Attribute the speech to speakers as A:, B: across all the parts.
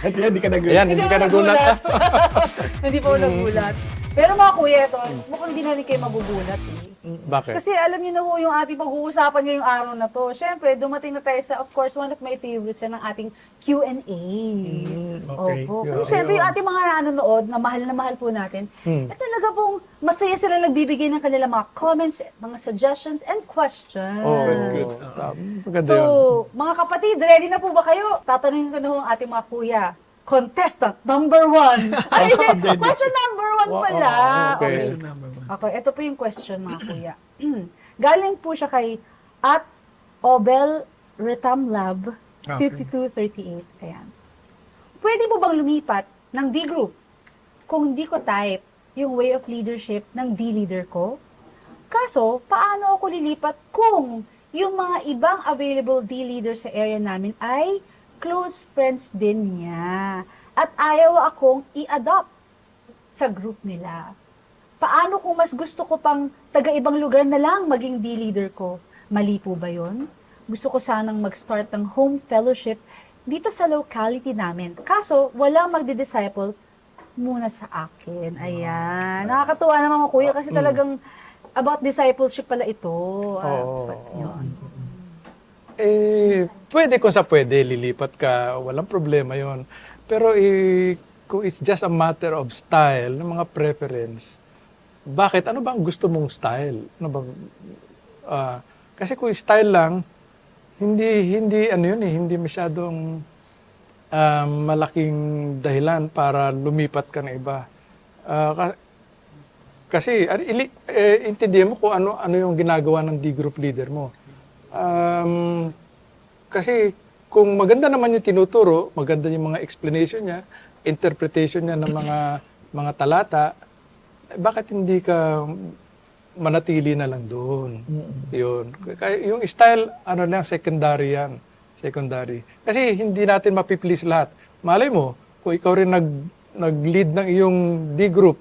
A: Hindi ka nagulat.
B: Ayan, hindi ka nagulat.
C: Hindi pa ako nagulat. Pero mga kuya, ito, mukhang di na rin kayo magugulat eh.
B: Bakit?
C: Kasi alam niyo na ho yung ating pag-uusapan ngayong araw na to. Siyempre, dumating na tayo sa, of course, one of my favorites yan ng ating Q&A.
A: Okay.
C: Opo. Kasi siyempre, yung ating mga nanonood, na mahal po natin, talaga pong masaya sila nagbibigay ng kanilang mga comments, mga suggestions, and questions.
B: Oh, maganda
C: So,
B: yun.
C: mga kapatid, ready na po ba kayo? Tatanungin ko na ho ang ating mga kuya. Contestant number 1. Ay, hindi. Question number 1 pala.
B: Okay.
C: Okay, ito po yung question, mga kuya. Galing po siya kay at Obel Retamlab 5238. Ayan. Pwede po bang lumipat ng D group kung di ko type yung way of leadership ng D leader ko? Kaso, paano ako lilipat kung yung mga ibang available D leader sa area namin ay close friends din niya at ayaw akong i-adopt sa group nila? Paano kung mas gusto ko pang taga-ibang lugar na lang maging D-leader ko? Mali po ba yun? Gusto ko sanang mag-start ng home fellowship dito sa locality namin. Kaso, walang magdi-disciple muna sa akin. Ayan. Nakakatuwa naman mga kuya kasi talagang about discipleship pala ito. Yun.
B: Pwede kung sa pwede, lilipat ka, walang problema yon. Pero kung it's just a matter of style, ng mga preference, bakit? Ano bang gusto mong style? Ano bang, kasi kung style lang, hindi masyadong malaking dahilan para lumipat ka ng iba. Kasi intindihan mo kung ano yung ginagawa ng D-group leader mo. Kasi kung maganda naman yung tinuturo, maganda yung mga explanation niya, interpretation niya ng mga talata, bakit hindi ka manatili na lang doon? Yun. Yung style, secondary yan. Secondary. Kasi hindi natin mapiplease lahat. Malay mo, kung ikaw rin nag-lead ng iyong D-group,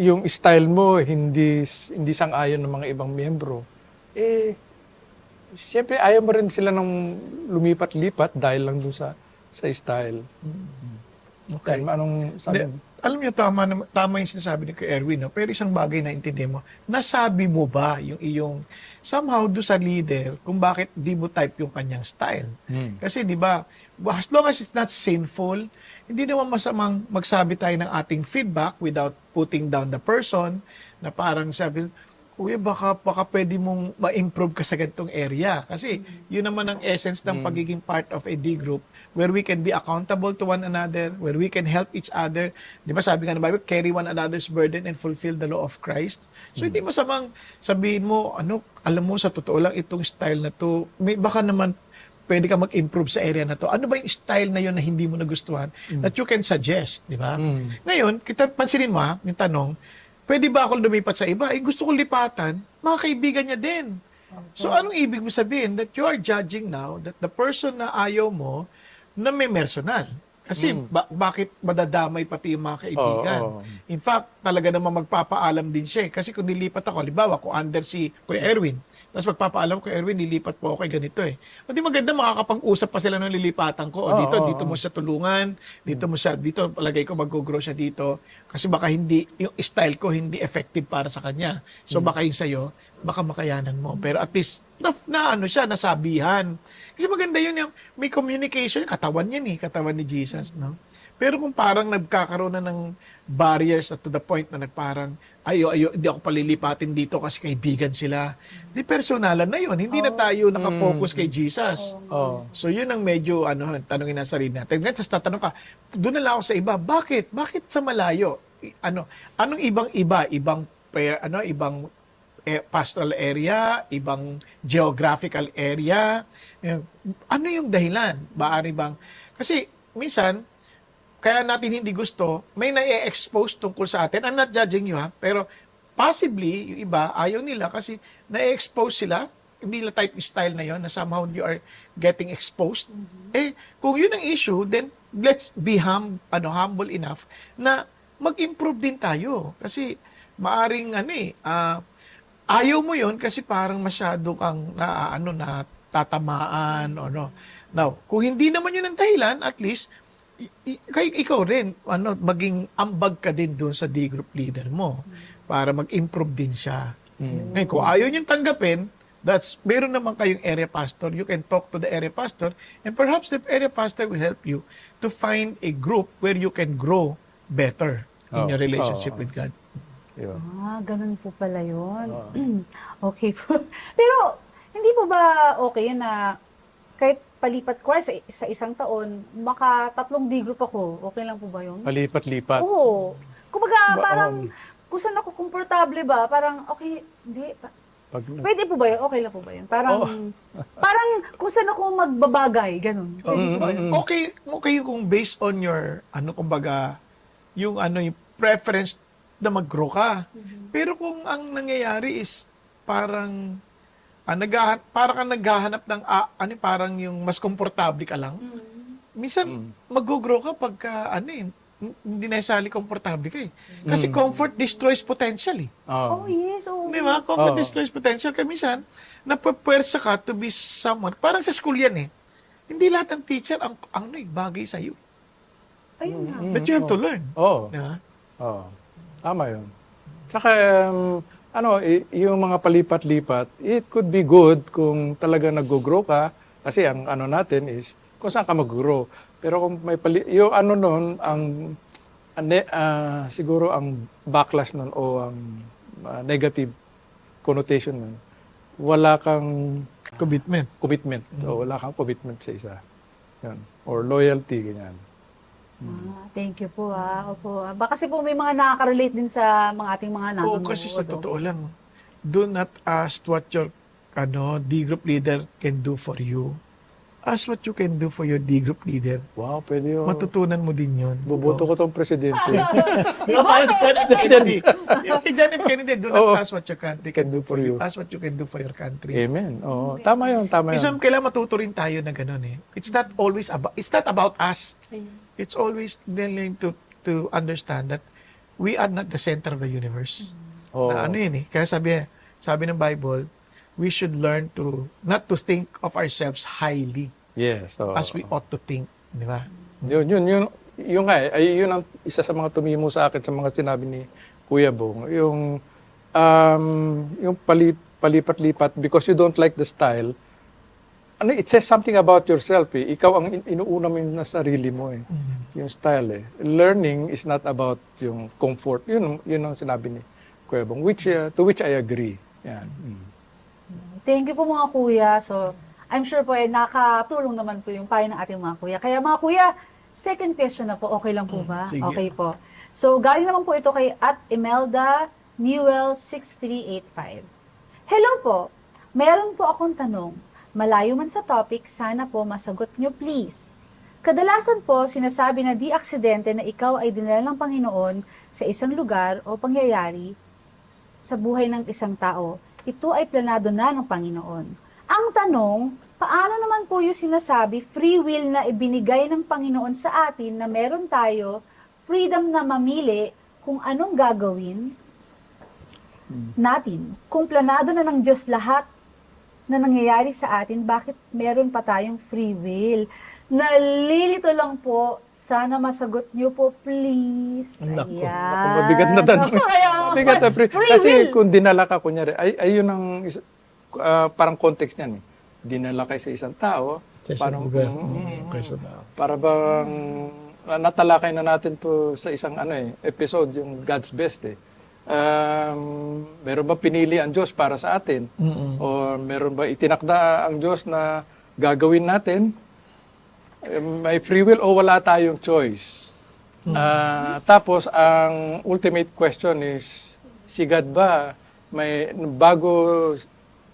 B: yung style mo hindi sang-ayon ng mga ibang miyembro, siyempre, ayaw mo rin sila ng lumipat-lipat dahil lang doon sa style.
A: Okay.
B: Anong sabi mo?
A: Alam niyo, tama yung sinasabi ni Kuya Erwin, no? Pero isang bagay na intindihan mo, nasabi mo ba yung iyong, somehow do sa leader, kung bakit di mo type yung kanyang style? Kasi di ba, as long as it's not sinful, hindi naman masamang magsabi tayo ng ating feedback without putting down the person, na parang sabi, Kuya, baka pwede mong ma-improve ka sa ganitong area. Kasi yun naman ang essence ng pagiging part of a D group where we can be accountable to one another, where we can help each other. Di ba sabi nga ng Bible, carry one another's burden and fulfill the law of Christ. So hindi masamang sabihin mo, alam mo sa totoo lang itong style na to, baka naman pwede ka mag-improve sa area na to. Ano ba yung style na yun na hindi mo nagustuhan that you can suggest, di ba? Ngayon, pansinin mo yung tanong, pwede ba ako lumipat sa iba? Gusto ko lipatan, mga kaibigan niya din. So, anong ibig mo sabihin? That you are judging now that the person na ayaw mo, na may personal. Kasi, bakit madadamay pati yung mga kaibigan? In fact, talaga naman magpapaalam din siya. Kasi kung nilipat ako, halimbawa, kung under si Kuya Erwin, tapos magpapaalam ko, Erwin, nilipat po ako kay ganito eh. O di maganda, makakapag-usap pa sila ng lilipatan ko. O dito mo siya tulungan, dito palagay ko mag-grow siya dito. Kasi baka yung style ko hindi effective para sa kanya. So baka yung sa'yo, baka makayanan mo. Pero at least, nasabihan. Kasi maganda yun, yung may communication, katawan yan katawan ni Jesus, no? Pero kung parang nagkakaroon na ng barriers to the point na parang, hindi ako palilipatin dito kasi kaibigan sila. Di personalan na yun. Hindi na tayo nakafocus kay Jesus. So yun ang medyo, tanongin na sarili natin. Tapos tatanong ka, doon na lang ako sa iba. Bakit? Bakit sa malayo? Anong ibang pastoral area, ibang geographical area? Ano yung dahilan? Baari bang? Kasi minsan, kaya natin hindi gusto, may na-expose tungkol sa atin. I'm not judging you, pero possibly, yung iba, ayaw nila kasi na-expose sila, hindi nila type style na yon na somehow you are getting exposed. Kung yun ang issue, then let's be humble enough na mag-improve din tayo. Kasi maaring ayaw mo yon kasi parang masyado kang tatamaan o Now, kung hindi naman yun ang dahilan, at least, ikaw rin, maging ambag ka din doon sa D group leader mo para mag-improve din siya. Ngayon, kung ayaw niyong tanggapin, meron naman kayong area pastor. You can talk to the area pastor and perhaps the area pastor will help you to find a group where you can grow better in your relationship with God.
B: Yun.
C: Ganun po pala yun. Okay po. Pero, hindi po ba okay yun na kahit palipat ko sa isang taon, maka 3 D group ako, okay lang po ba yun?
B: Palipat-lipat.
C: Oo. Kumbaga, parang, kung saan ako komportable ba, parang, okay, hindi, pwede po ba yun? Okay lang po ba yun? Parang, parang kung saan ako magbabagay, ganun.
A: Okay kung based on your, kumbaga, yung preference na mag-grow ka. Pero kung ang nangyayari is parang parang kang naghahanap ng parang yung mas komportable ka lang. Minsan mag-grow ka pagka hindi necessarily komportable ka eh. Kasi comfort destroys potential eh.
C: Oh, yes. Oh.
A: Di ba? Comfort destroys potential. Kaya minsan, napapwersa ka to be someone. Parang sa school yan eh. Hindi lahat ng teacher ang bagay sa'yo.
C: Ayun nga.
A: But you have to learn. Di ba?
B: Tama yun. Tsaka, yung mga palipat-lipat, it could be good kung talaga nag-grow ka. Kasi ang natin is, kung saan ka mag-grow. Pero kung may yung siguro ang backlash nun o ang negative connotation nun, wala kang
A: Commitment.
B: O wala kang commitment sa isa. Yan. Or loyalty, ganyan.
C: Thank you po Opo. Baka kasi po may mga nakaka-relate din sa mga ating mga nanonood.
A: Kasi sa totoo lang, do not ask what your D group leader can do for you. Ask what you can do for your D group leader.
B: Wow, pwede yun.
A: Matutunan mo din yun.
B: Buboto ko tong presidente.
A: Kennedy. Kay John F. Kennedy, do not ask what your country
B: can do for you.
A: Ask what you can do for your country.
B: Amen. Tama yun.
A: Minsan kailangan matuto rin tayo na gano'n eh. It's not about us. It's always willing to understand that we are not the center of the universe. Na yun eh. Kaya sabi ng Bible, we should learn not to think of ourselves highly.
B: Yes.
A: As we ought to think. Di ba?
B: Yun nga yun ang isa sa mga tumimo sa akin sa mga sinabi ni Kuya Bong. Yung palipat-lipat because you don't like the style. It says something about yourself eh. Ikaw ang inuuna mo na sarili mo eh. Yung style eh. Learning is not about yung comfort. Yun ang sinabi ni Kuya Bong, to which I agree. Yan.
C: Thank you po mga kuya. So, I'm sure po nakatulong naman po yung payo ng ating mga kuya. Kaya mga kuya, second question na po. Okay lang po ba?
A: Sige.
C: Okay po. So, galing naman po ito kay @Imelda Newell 6385. Hello po. Meron po akong tanong. Malayo man sa topic, sana po masagot nyo please. Kadalasan po, sinasabi na di aksidente na ikaw ay dinala ng Panginoon sa isang lugar o pangyayari sa buhay ng isang tao. Ito ay planado na ng Panginoon. Ang tanong, paano naman po yung sinasabi free will na ibinigay ng Panginoon sa atin na meron tayo freedom na mamili kung anong gagawin natin? Kung planado na ng Diyos lahat na nangyayari sa atin, bakit meron pa tayong free will? Nalilito lang po. Sana masagot niyo po, please.
A: Naku,
B: mabigat na tanong. Mabigat na kasi kung dinala ka, kunyari, ayun ang parang context niyan eh. Dinala kayo sa isang tao, para bang natalakay na natin to sa isang episode, yung God's Best eh. Meron ba pinili ang Diyos para sa atin? O meron ba itinakda ang Diyos na gagawin natin? May free will o wala tayong choice? Tapos, ang ultimate question is, si God ba, bago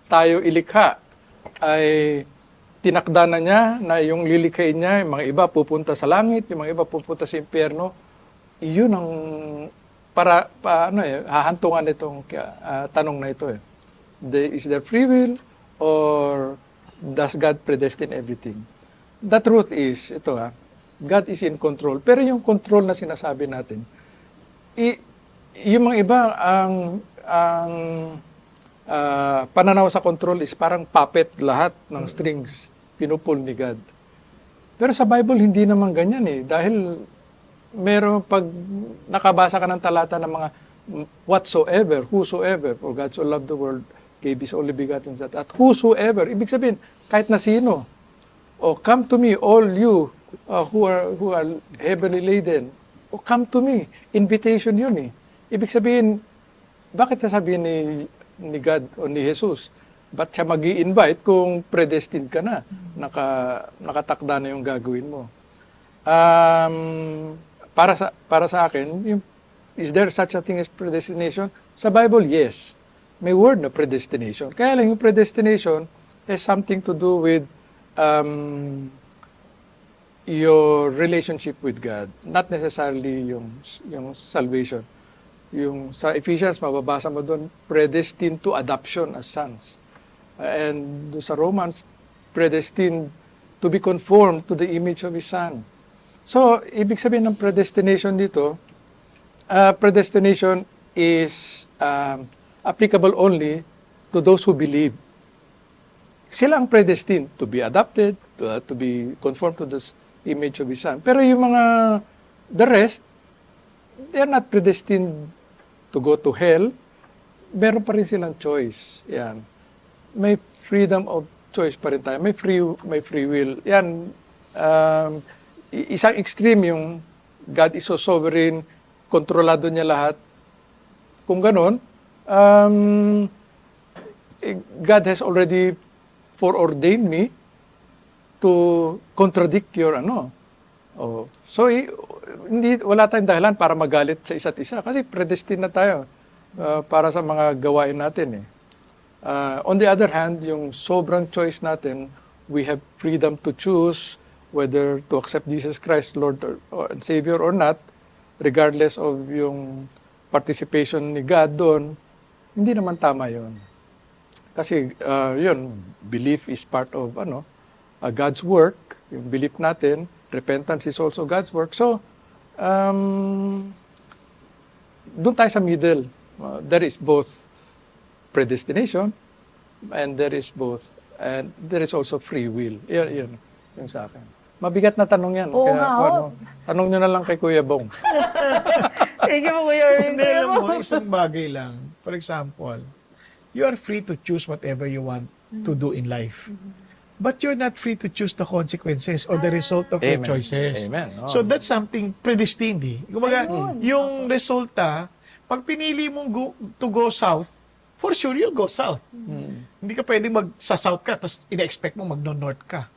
B: tayo ilikha, ay tinakda na niya na yung lilikhain niya, yung mga iba pupunta sa langit, yung mga iba pupunta sa impyerno. Yun ang hahantungan itong tanong na ito eh. Is there free will or does God predestine everything? The truth is, God is in control. Pero yung control na sinasabi natin, yung mga iba, ang pananaw sa control is parang puppet lahat ng strings pinupul ni God. Pero sa Bible, hindi naman ganyan eh. Dahil meron pag nakabasa ka ng talata ng mga whatsoever, whosoever, for God so loved the world, gave His only begotten Son. At whosoever, ibig sabihin, kahit na sino. O come to me, all you who are heavily laden. O come to me. Invitation yun eh. Ibig sabihin, bakit sasabihin ni God o ni Jesus? Ba't siya mag-i-invite kung predestined ka na? Nakatakda na yung gagawin mo. Para sa akin, is there such a thing as predestination? Sa Bible, yes. May word na predestination. Kaya lang yung predestination has something to do with your relationship with God. Not necessarily yung salvation. Yung sa Ephesians, mababasa mo doon, predestined to adoption as sons. And sa Romans, predestined to be conformed to the image of His Son. So, ibig sabihin ng predestination dito, predestination is applicable only to those who believe. Sila ang predestined to be adopted, to be conformed to this image of His Son. Pero yung the rest, they are not predestined to go to hell. Meron pa rin silang choice. Yan. May freedom of choice pa rin tayo. May free will. Yan. Isang extreme yung God is so sovereign, kontrolado niya lahat. Kung ganon, God has already foreordained me to contradict your So, wala tayong dahilan para magalit sa isa't isa kasi predestined na tayo para sa mga gawain natin eh. On the other hand, yung sobrang choice natin, we have freedom to choose whether to accept Jesus Christ, Lord or Savior or not, regardless of yung participation ni God doon, hindi naman tama yun. Kasi yun, belief is part of God's work, yung belief natin, repentance is also God's work. So, doon tayo sa middle. There is both predestination and there is also free will. Yun yung sa akin. Mabigat na tanong yan.
C: Oo nga,
B: tanong nyo na lang kay Kuya Bong.
C: Thank you, Kuya Erwin.
A: Hindi, alam mo, isang bagay lang. For example, you are free to choose whatever you want to do in life. But you're not free to choose the consequences or the result of your
B: Amen.
A: choices.
B: Amen. Oh.
A: So that's something predestined eh. Kumbaga,
C: Ayun.
A: yung resulta, pag pinili mong to go south, for sure you'll go south. Hindi ka pwedeng sa-south ka, tapos ina-expect mo mag-north ka.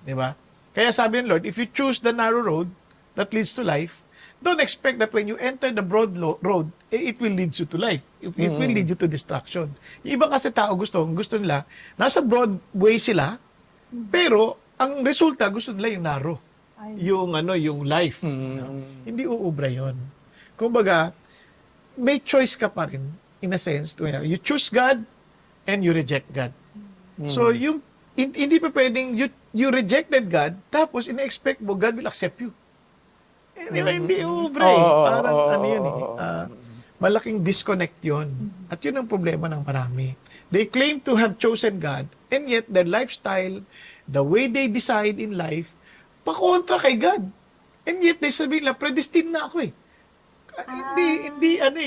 A: Di ba? Kaya sabi ng Lord, if you choose the narrow road that leads to life, don't expect that when you enter the broad road, it will lead you to life. It will lead you to destruction. Yung iba kasi tao gusto nila, nasa broad way sila, pero ang resulta gusto nila yung narrow. Yung life. Hindi uubra yun. Kumbaga, may choice ka pa rin, in a sense. You choose God and you reject God. So, hindi pa pwedeng you rejected God, tapos ina-expect mo God will accept you. Di ba? Hindi uubra eh. Parang yun eh. Malaking disconnect yun. At yun ang problema ng marami. They claim to have chosen God, and yet their lifestyle, the way they decide in life, pakontra kay God. And yet they sabihin lang, predestined na ako eh.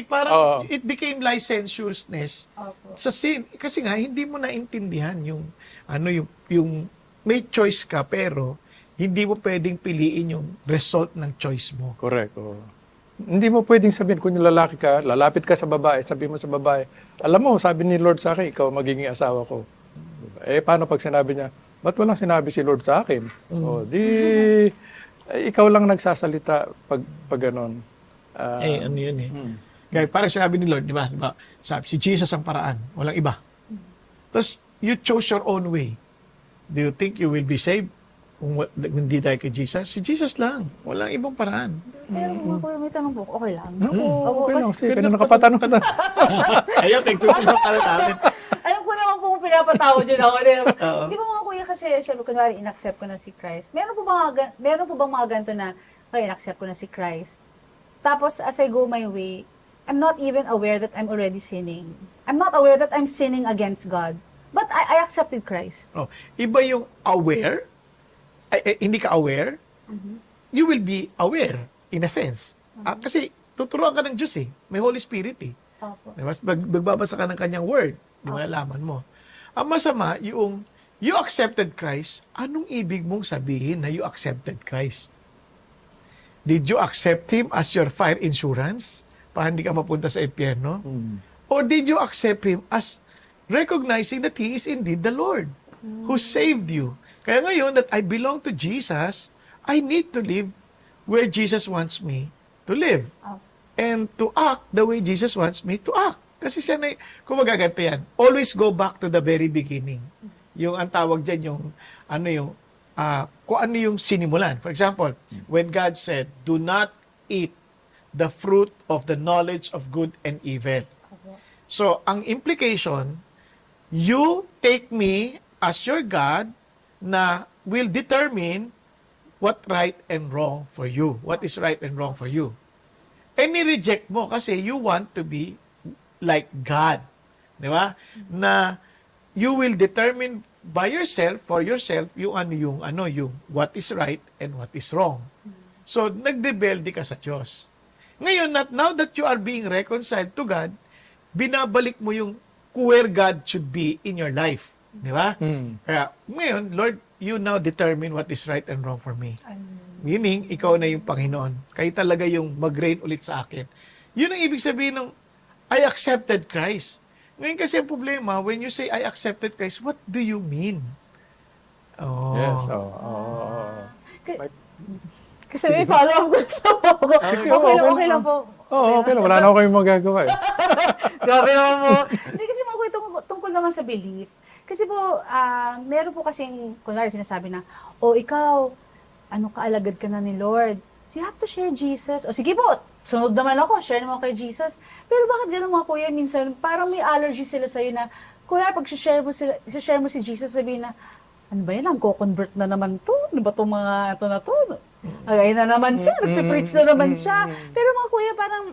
A: Parang it became licentiousness sa sin. Kasi nga, hindi mo naintindihan yung may choice ka, pero hindi mo pwedeng piliin yung result ng choice mo.
B: Correct. Hindi mo pwedeng sabihin, kung yung lalaki ka, lalapit ka sa babae, sabi mo sa babae, alam mo, sabi ni Lord sa akin, ikaw magiging asawa ko. Paano pag sinabi niya, ba't walang sinabi si Lord sa akin? Ikaw lang nagsasalita pag ganon.
A: Ano yun eh. Kaya parang sinabi ni Lord, di ba? Sabi, si Jesus ang paraan, walang iba. Tapos, you chose your own way. Do you think you will be saved kung hindi dahil kay Jesus? Si Jesus lang. Walang ibang paraan.
C: Pero Kuya, may tanong po. Okay lang.
B: Okay lang. Sige, kaya nakapatanong na.
A: Ayaw, nagtutunan ka na namin.
C: Alam ko naman kung pinapatawad yun ako. Di ba mga Kuya, kasi syempre, kunwari, in-accept ko na si Christ. Meron po bang mga ganito na, in-accept ko na si Christ. Tapos, as I go my way, I'm not even aware that I'm already sinning. I'm not aware that I'm sinning against God. But I accepted Christ.
A: Iba yung aware, hindi ka aware, you will be aware in a sense. Kasi tuturuan ka ng Diyos eh. May Holy Spirit eh.
C: Opo.
A: Diba? Magbabasa ka ng kanyang word, di malalaman mo. Ang masama, yung you accepted Christ, anong ibig mong sabihin na you accepted Christ? Did you accept Him as your fire insurance para hindi ka mapunta sa impyerno? Or did you accept Him as recognizing that He is indeed the Lord who saved you? Kaya ngayon that I belong to Jesus, I need to live where Jesus wants me to live. And to act the way Jesus wants me to act. Kasi siya na, kung magaganto yan, always go back to the very beginning. Yung ang tawag dyan, yung, kung ano yung sinimulan. For example, when God said, do not eat the fruit of the knowledge of good and evil. So, ang implication, you take me as your God na will determine what right and wrong for you. What is right and wrong for you. And ni-reject mo kasi you want to be like God. Di ba? Na you will determine by yourself, for yourself, yung what is right and what is wrong. So, nagrebelde ka sa Diyos. Ngayon, now that you are being reconciled to God, binabalik mo yung where God should be in your life. Di ba? Kaya, ngayon, Lord, you now determine what is right and wrong for me. Meaning, ikaw na yung Panginoon. Kayo talaga yung mag-reign ulit sa akin. Yun ang ibig sabihin ng I accepted Christ. Ngayon kasi ang problema, when you say I accepted Christ, what do you mean? Oh.
B: Yes.
C: Kasi may follow-up gusto po ako. Okay lang po.
B: Okay lang. Wala na ako kayong magagawa eh.
C: Grabe naman po. Hindi kasi mga tungkol naman sa belief. Kasi po, meron po kasing, kunwari sinasabi na, ikaw, kaalagad ka na ni Lord. So you have to share Jesus. O sige po, sunod naman ako, share naman kay Jesus. Pero bakit ganun mga kuya, minsan parang may allergy sila sa'yo na, kuya, pag share mo si Jesus, sabihin na, ano ba yan, nagko-convert na naman to? Ano ba itong mga ito na to? Ay na naman siya, nagpipreach na naman siya. Pero mga kuya, parang,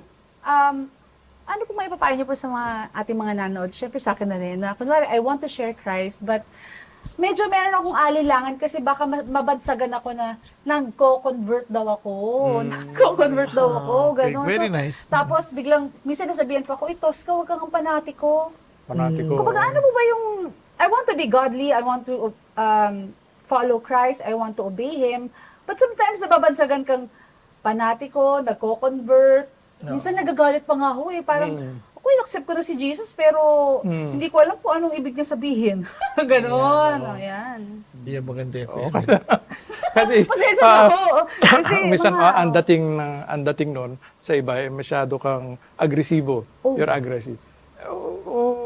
C: ano po may papayo niyo po sa mga ating mga nanood? Siyempre sa akin na rin, na kunwari, I want to share Christ, but medyo meron akong alilangan kasi baka mabadsagan ako na nagko-convert daw ako. Nagko-convert daw ako. Ganun.
A: Okay, very nice.
C: Tapos biglang, minsan nasabihan pa ako, Tos ka, huwag kang panatiko.
B: Panatiko.
C: Kapag ano mo ba yung, I want to be godly, I want to follow Christ, I want to obey Him. But sometimes nababadsagan kang panatiko, nagko-convert. Minsan nagagalit pa nga ako eh. Parang, accept ko na si Jesus, pero hindi ko alam kung anong ibig niya sabihin. Ganon. Ayan.
A: Yan maganda yun.
B: Okay. Kasi,
C: Pasensya na ako. Kasi
B: minsan,
C: mga,
B: ang dating nun, sa iba, masyado kang agresibo. You're aggressive.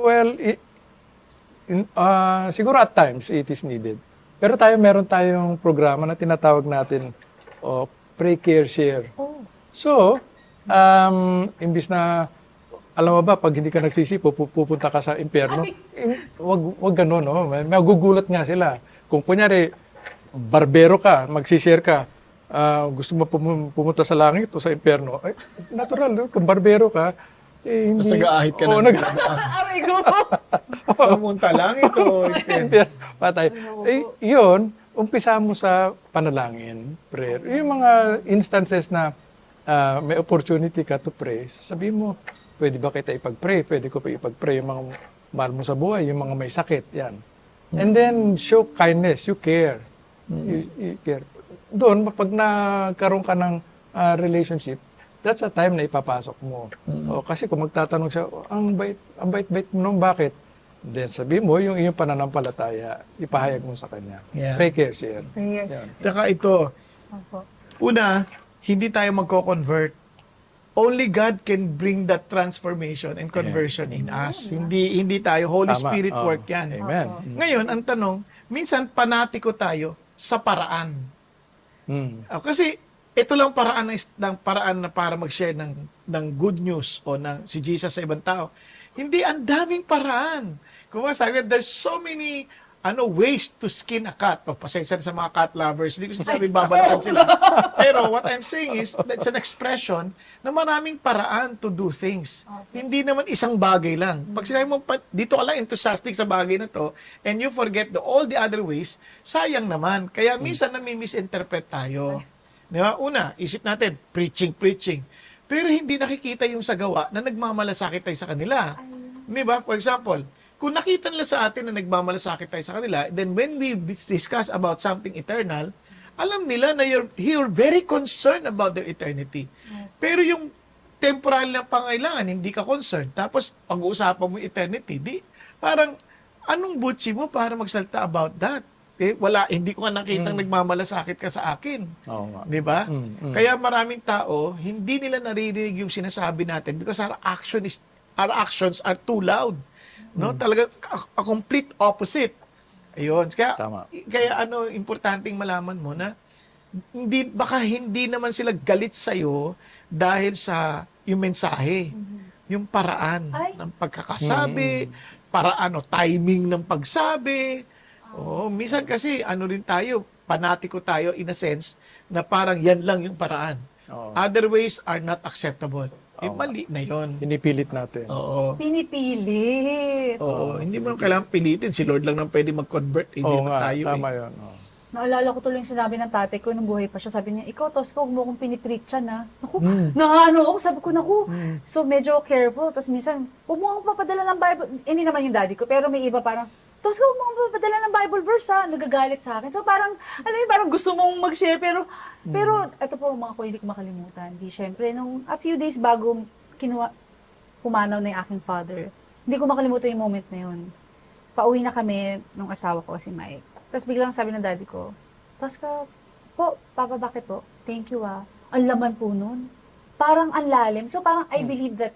B: Well, siguro at times, it is needed. Pero meron tayong programa na tinatawag natin, Pray, Care, Share. So, imbis na alam mo ba, pag hindi ka nagsisi, pupunta ka sa impyerno. Wag gano'n, no? Magugulat nga sila. Kung kunyari, barbero ka, magsishare ka, gusto mo pumunta sa langit o sa impyerno, natural, no? Kung barbero ka, hindi...
A: Nasagaahit ka na.
C: aray ko.
A: Pumunta lang ito.
B: impyerno, patay. Yun, umpisa mo sa panalangin, prayer. Yung mga instances na may opportunity ka to pray, sabihin mo, pwede ba kita ipag-pray? Pwede ko pa ipag-pray yung mga mahal mo sa buhay, yung mga may sakit, yan. And then, show kindness, you care. You care. Doon, pag nagkaroon ka ng relationship, that's a time na ipapasok mo. Kasi kung magtatanong siya, ang bait-bait mo nung bakit? Then, sabi mo, yung iyong pananampalataya, ipahayag mo sa kanya.
A: Yeah.
B: Pray, care, share.
C: Prayer.
A: Tsaka ito,
C: Opo.
A: una, hindi tayo magko-convert. Only God can bring that transformation and conversion in us. Hindi tayo. Holy
B: Tama.
A: Spirit work yan.
B: Amen.
A: Ngayon, ang tanong, minsan panatiko tayo sa paraan. Kasi ito lang paraan na para mag-share ng good news o ng si Jesus sa ibang tao. Hindi, ang daming paraan. Kung sabi, there's so many ways to skin a cat. O, pasensya na sa mga cat lovers. Hindi ko sinasabi babalatan sila. Pero what I'm saying is, that's an expression na maraming paraan to do things. Hindi naman isang bagay lang. Pag sinabi mo, dito ka lang enthusiastic sa bagay na to, and you forget all the other ways, sayang naman. Kaya minsan nami-misinterpret tayo. Di ba? Una, isip natin, preaching. Pero hindi nakikita yung sa gawa na nagmamalasakit tayo sa kanila. Di ba? For example, kung nakita nila sa atin na nagmamalasakit tayo sa kanila, then when we discuss about something eternal, alam nila na you're very concerned about their eternity. Pero yung temporal na pangailangan, hindi ka concerned. Tapos, pag-uusapan mo eternity, parang, anong butsi mo para magsalita about that? Hindi ko nga nakitang nagmamalasakit ka sa akin.
B: Oo nga.
A: Di ba? Kaya maraming tao, hindi nila naririnig yung sinasabi natin because our actions are too loud. No, talaga a complete opposite. Ayun.
B: Tama.
A: Kaya importanteng malaman mo na baka hindi naman sila galit sa iyo dahil sa yung mensahe, yung paraan ng pagkakasabi, paraan o timing ng pagsabi. Minsan kasi rin tayo, panatiko tayo in a sense na parang yan lang yung paraan. Other ways are not acceptable. Mali na yon.
B: Pinipilit natin.
A: Oo.
C: Pinipilit.
A: Oo, hindi mo kailangan pilitin. Si Lord lang nang pwede mag-convert. Hindi
B: Oo
A: naman
B: nga,
A: tayo.
B: tama yun.
C: Naalala ko tuloy yung sinabi ng tatay ko nung buhay pa siya. Sabi niya, ikaw, Tosca, huwag mo akong pinipreach na. Naku, naano ako. Sabi ko, naku. So, medyo careful. Tapos minsan, huwag mo akong papadala ng Bible. Hindi naman yung daddy ko. Pero may iba parang, Tosca, huwag mo akong papadala ng Bible verse, ha? Nagagalit sa akin. So, parang, alam mo, parang gusto mong mag-share. Pero, ito po, mga ko, hindi ko makalimutan. Di, syempre, nung a few days bago pumanaw na yung aking father, hindi ko makalimutan yung moment na yun. Pauwi na kami nung asawa ko, si Mike. Tapos biglang sabi ng daddy ko, Tosca, po, Papa, bakit po? Thank you, ah. Ang laman po nun. Parang ang lalim. So parang I believe that,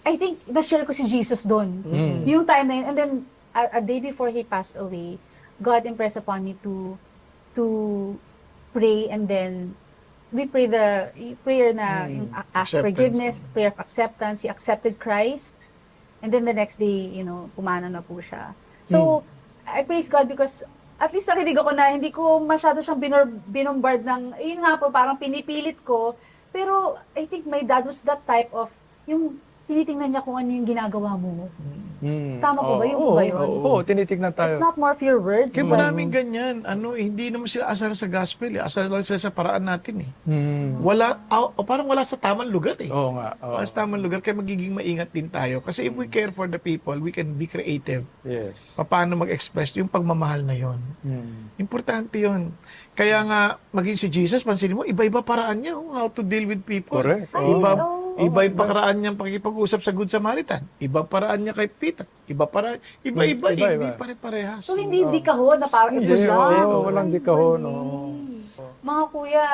C: I think, na-share ko si Jesus doon. Yung time na yun. And then, a day before he passed away, God impressed upon me to pray, and then we pray the prayer na yung ask forgiveness, prayer of acceptance. He accepted Christ. And then the next day, pumanaw na po siya. So, I praise God because at least nakinig ako na hindi ko masyado siyang binombard ng, yun nga po, parang pinipilit ko. Pero I think my dad was that type of, yung tinitingnan niya kung ano yung ginagawa mo. Tama po ba? Yung ba yun?
B: Oo, tinitignan tayo.
C: It's not more of your words.
A: Kaya
C: but-
A: maraming ganyan. Hindi naman sila asar sa gospel. Asar lang sila sa paraan natin. Parang wala sa tamang lugar.
B: Oo nga. Oo.
A: Wala sa tamang lugar. Kaya magiging maingat din tayo. Kasi if we care for the people, we can be creative.
B: Yes.
A: Paano mag-express yung pagmamahal na yon. Importante yon. Kaya nga, maging si Jesus, pansinin mo, iba-iba paraan niya how to deal with people.
B: Correct.
A: Iba yung paraan niyang pakikipag-usap sa Good Samaritan. Iba paraan niya kay Peter. Iba-iba. Hindi pare-parehas.
C: So, hindi kahon na parang ito
B: Hindi,
C: lang.
B: walang di kahon.
C: Mga kuya,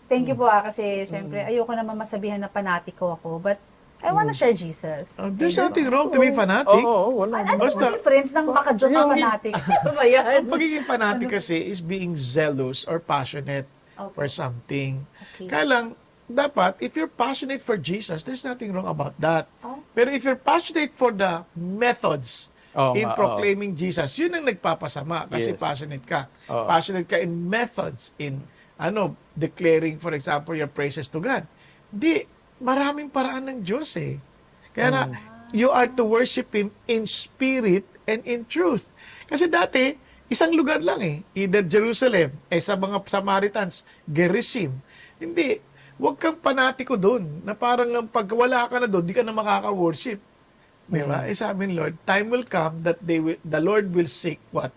C: thank you po kasi syempre ayoko naman masabihan na panatiko ako, but I wanna share Jesus.
A: There's nothing wrong to be fanatic.
B: Wala.
C: Ano yung difference ng maka-Diyos ang fanatic? Ano ba yan?
A: Ang pagiging fanatic kasi is being zealous or passionate for something.
C: Okay.
A: Kaya lang, dapat, if you're passionate for Jesus, there's nothing wrong about that. Pero if you're passionate for the methods in proclaiming Jesus, yun ang nagpapasama kasi
B: Yes.
A: passionate ka. Passionate ka in methods, in declaring, for example, your praises to God. Hindi, maraming paraan ng Diyos eh. Kaya na, you are to worship Him in spirit and in truth. Kasi dati, isang lugar lang eh. Either Jerusalem, sa mga Samaritans, Gerizim. Hindi, huwag kang panatiko doon, na parang pag wala ka na doon, di ka na makaka-worship. Diba? Sabi ng Lord, time will come that the Lord will seek what?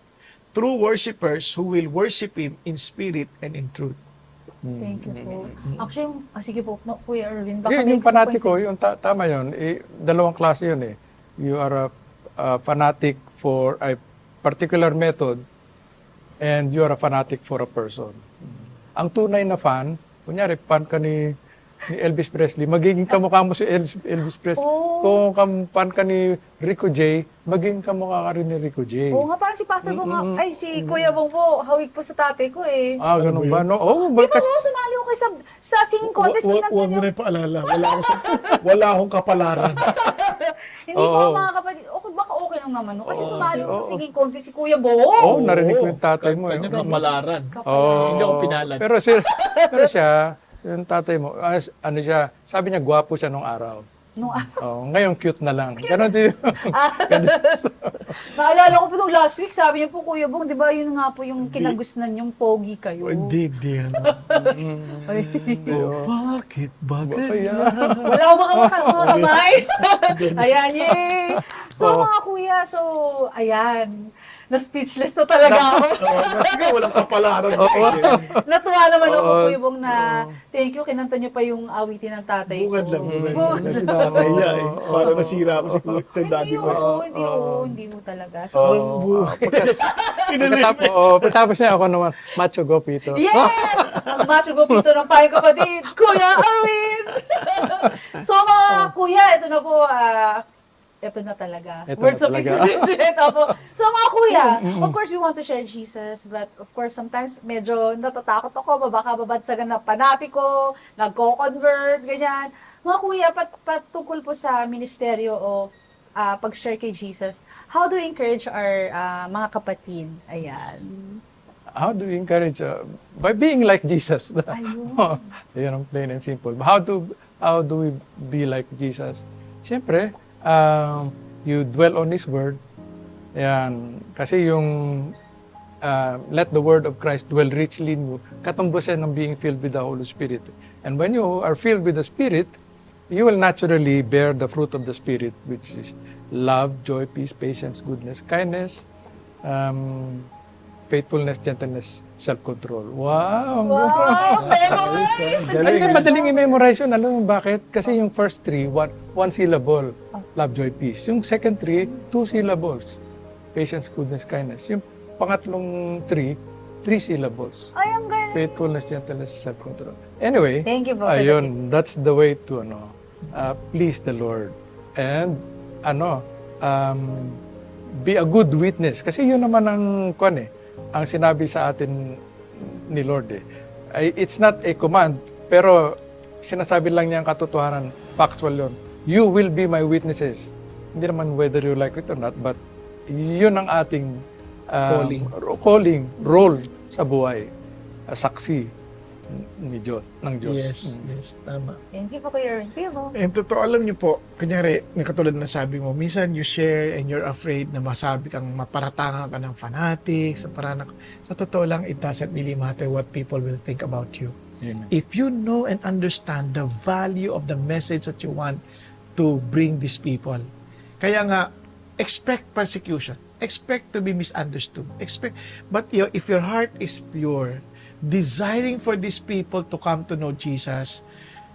A: True worshipers who will worship Him in spirit and in truth.
C: Thank you po. Actually, sige po, Kuya Erwin. Baka
B: Yun,
C: may
B: yung
C: gusto
B: fanatiko,
C: po-
B: yung tama yun. Dalawang klase yun eh. You are a fanatic for a particular method and you are a fanatic for a person. Ang tunay na fan, kunyari, fan ka ni Elvis Presley, magiging kamukha mo si Elvis Presley. Kung fan ka ni Rico J, magiging kamukha ka rin ni Rico J.
C: Oo nga, parang si Pastor Bong, si Kuya Bong po, hawig po sa tatay ko eh.
B: Ganun ba? No?
C: Di ba po, sumali ko kayo sa singing contest, kinanta
A: Huwag mo
C: niyo.
A: na ipaalala. Wala akong kapalaran.
C: Hindi po mga kapatid, okay, baka okay lang naman. Kasi
B: Oo,
C: sumali ko sa
B: oo.
C: singing contest si Kuya Bo.
B: Oo, narinig ko yung tatay mo.
A: Kanya kapalaran.
B: Oo.
A: Hindi ako pinalad.
B: Pero siya, yung tatay mo, ano siya, sabi niya, gwapo siya nung araw.
C: No,
B: Ngayon cute na lang. Ganon din.
C: naalala ko po nung last week, sabi niyo po, Kuya Bong, di ba yun nga po yung kinagusnan yung pogi kayo?
A: Hindi.
C: Ay,
A: Bakit ba
B: Kaya,
C: wala ko mga kamay. Ayan, yay! So,
B: Oo.
C: mga kuya, so, ayan. Na-speechless na talaga ako.
A: Kasi nga walang kapalaran.
C: Natuwa naman ako,
B: Oo.
C: Kuya Bong, na thank you, kinanta niyo pa yung awitin ng tatay ko.
A: Bungad lang.
C: Bungad.
A: Kasi nakakahiya eh. Para nasira ako sa
C: Hindi
A: daddy ko.
C: hindi mo talaga. So,
B: pagkatapos niya ako naman, macho go pito.
C: yes! Ang macho gupito ng payong kapatid, Kuya Arwin! So mga kuya, ito na po, ito na talaga.
B: Ito
C: Words
B: na
C: of
B: talaga.
C: encouragement. Opo. So mga kuya, of course we want to share Jesus, but of course sometimes medyo natatakot ako, baka babagsagan na panatiko, nagko-convert, ganyan. Mga kuya, patungkol po sa ministeryo o pag-share kay Jesus, how do we encourage our mga kapatid? Ayan.
B: How do we encourage? By being like Jesus.
C: Ayun.
B: Yun ang plain and simple. How do we be like Jesus? Siyempre, you dwell on His Word. Yan. Kasi yung let the Word of Christ dwell richly in you, katumbos yan ng being filled with the Holy Spirit. And when you are filled with the Spirit, you will naturally bear the fruit of the Spirit, which is love, joy, peace, patience, goodness, kindness, faithfulness, gentleness, self-control. Wow!
C: Wow!
B: Ay, madaling i-memorize yun. Alam mo bakit? Kasi yung first three, one syllable. Love, joy, peace. Yung second three, 2 syllables. Patience, goodness, kindness. Yung pangatlong three syllables.
C: Ay, ang galing.
B: Faithfulness, gentleness, self-control. Anyway,
C: Thank you, Bro.
B: ayun, that's the way to please the Lord. And be a good witness. Kasi yun naman ang ang sinabi sa atin ni Lord it's not a command, pero sinasabi lang niya ang katotohanan, factual yun. You will be my witnesses. Hindi naman whether you like it or not, but yun ang ating calling, role sa buhay. Saksi ng Diyos.
A: Yes, tama.
C: Thank you po, Kuya Erwin. Kuya Bo.
A: And totoo, alam niyo po, kunyari, katulad na sabi mo, minsan you share and you're afraid na masabi kang maparatangan ka ng fanatics, sa totoo lang, it doesn't really matter what people will think about you.
B: Amen.
A: If you know and understand the value of the message that you want to bring these people, kaya nga, expect persecution, expect to be misunderstood, but if your heart is pure, desiring for these people to come to know Jesus,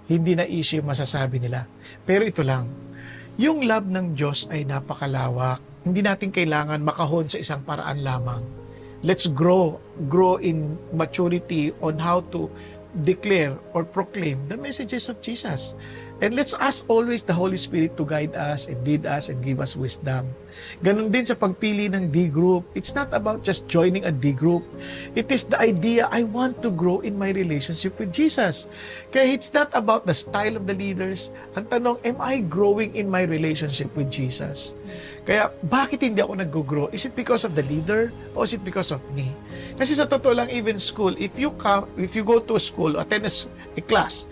A: hindi na issue masasabi nila. Pero ito lang, yung love ng Diyos ay napakalawak. Hindi natin kailangan makahon sa isang paraan lamang. Let's grow in maturity on how to declare or proclaim the messages of Jesus. And let's ask always the Holy Spirit to guide us and lead us and give us wisdom. Ganon din sa pagpili ng D group. It's not about just joining a D group. It is the idea, I want to grow in my relationship with Jesus. Kaya it's not about the style of the leaders. Ang tanong, am I growing in my relationship with Jesus? Kaya, bakit hindi ako nag-grow? Is it because of the leader or is it because of me? Kasi sa totoo lang, even school, if you go to a school, attend a class,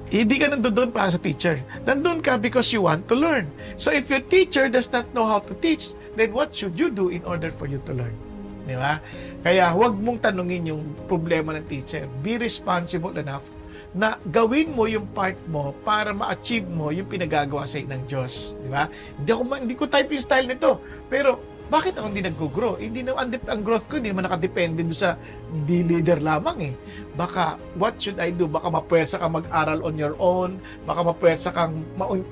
A: hindi ka nandun para sa teacher. Nandun ka because you want to learn. So if your teacher does not know how to teach, then what should you do in order for you to learn? Di ba? Kaya huwag mong tanungin yung problema ng teacher. Be responsible enough na gawin mo yung part mo para ma-achieve mo yung pinagagawa sa ng Diyos. Di ba? Hindi ko type yung style nito. Pero bakit ako hindi nag-grow? Hindi na ang growth ko hindi naman nakadepende doon sa leader lamang eh. Baka what should I do? Baka mapuwersa kang mag-aral on your own, baka mapuwersa kang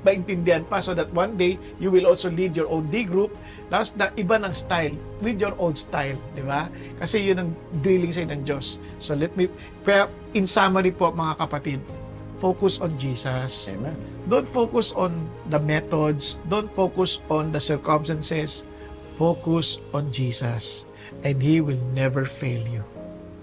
A: maintindihan pa so that one day you will also lead your own D group. Tapos na iba ng style with your own style, di ba? Kasi yun ang dealing sa ng Diyos. So in summary po mga kapatid, focus on Jesus.
B: Amen.
A: Don't focus on the methods, don't focus on the circumstances. Focus on Jesus and He will never fail you.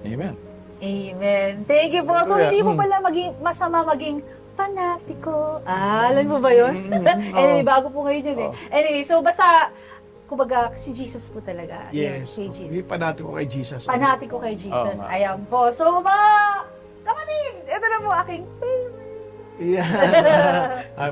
B: Amen.
C: Amen. Thank you po. So, hindi po pala masama maging fanatiko. Alam mo ba yun? Anyway, bago po ngayon yun eh. Anyway, so basta kumbaga, si Jesus po talaga. Yun,
A: Yes.
C: kay Jesus.
A: Hindi panati ko kay Jesus.
C: Panati ko kay Jesus.
B: Oo nga.
C: Ayan po. So, mga kapatid, ito na po aking favorite.
A: Yeah.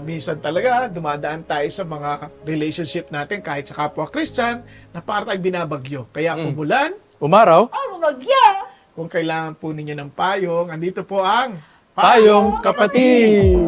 A: Minsan talaga, dumadaan tayo sa mga relationship natin kahit sa kapwa Christian na para tayong binabagyo. Kaya umulan,
B: Umaraw,
C: Oh, bumagya!
A: kung kailangan po ninyo ng payong, andito po ang
B: Payong Kapatid!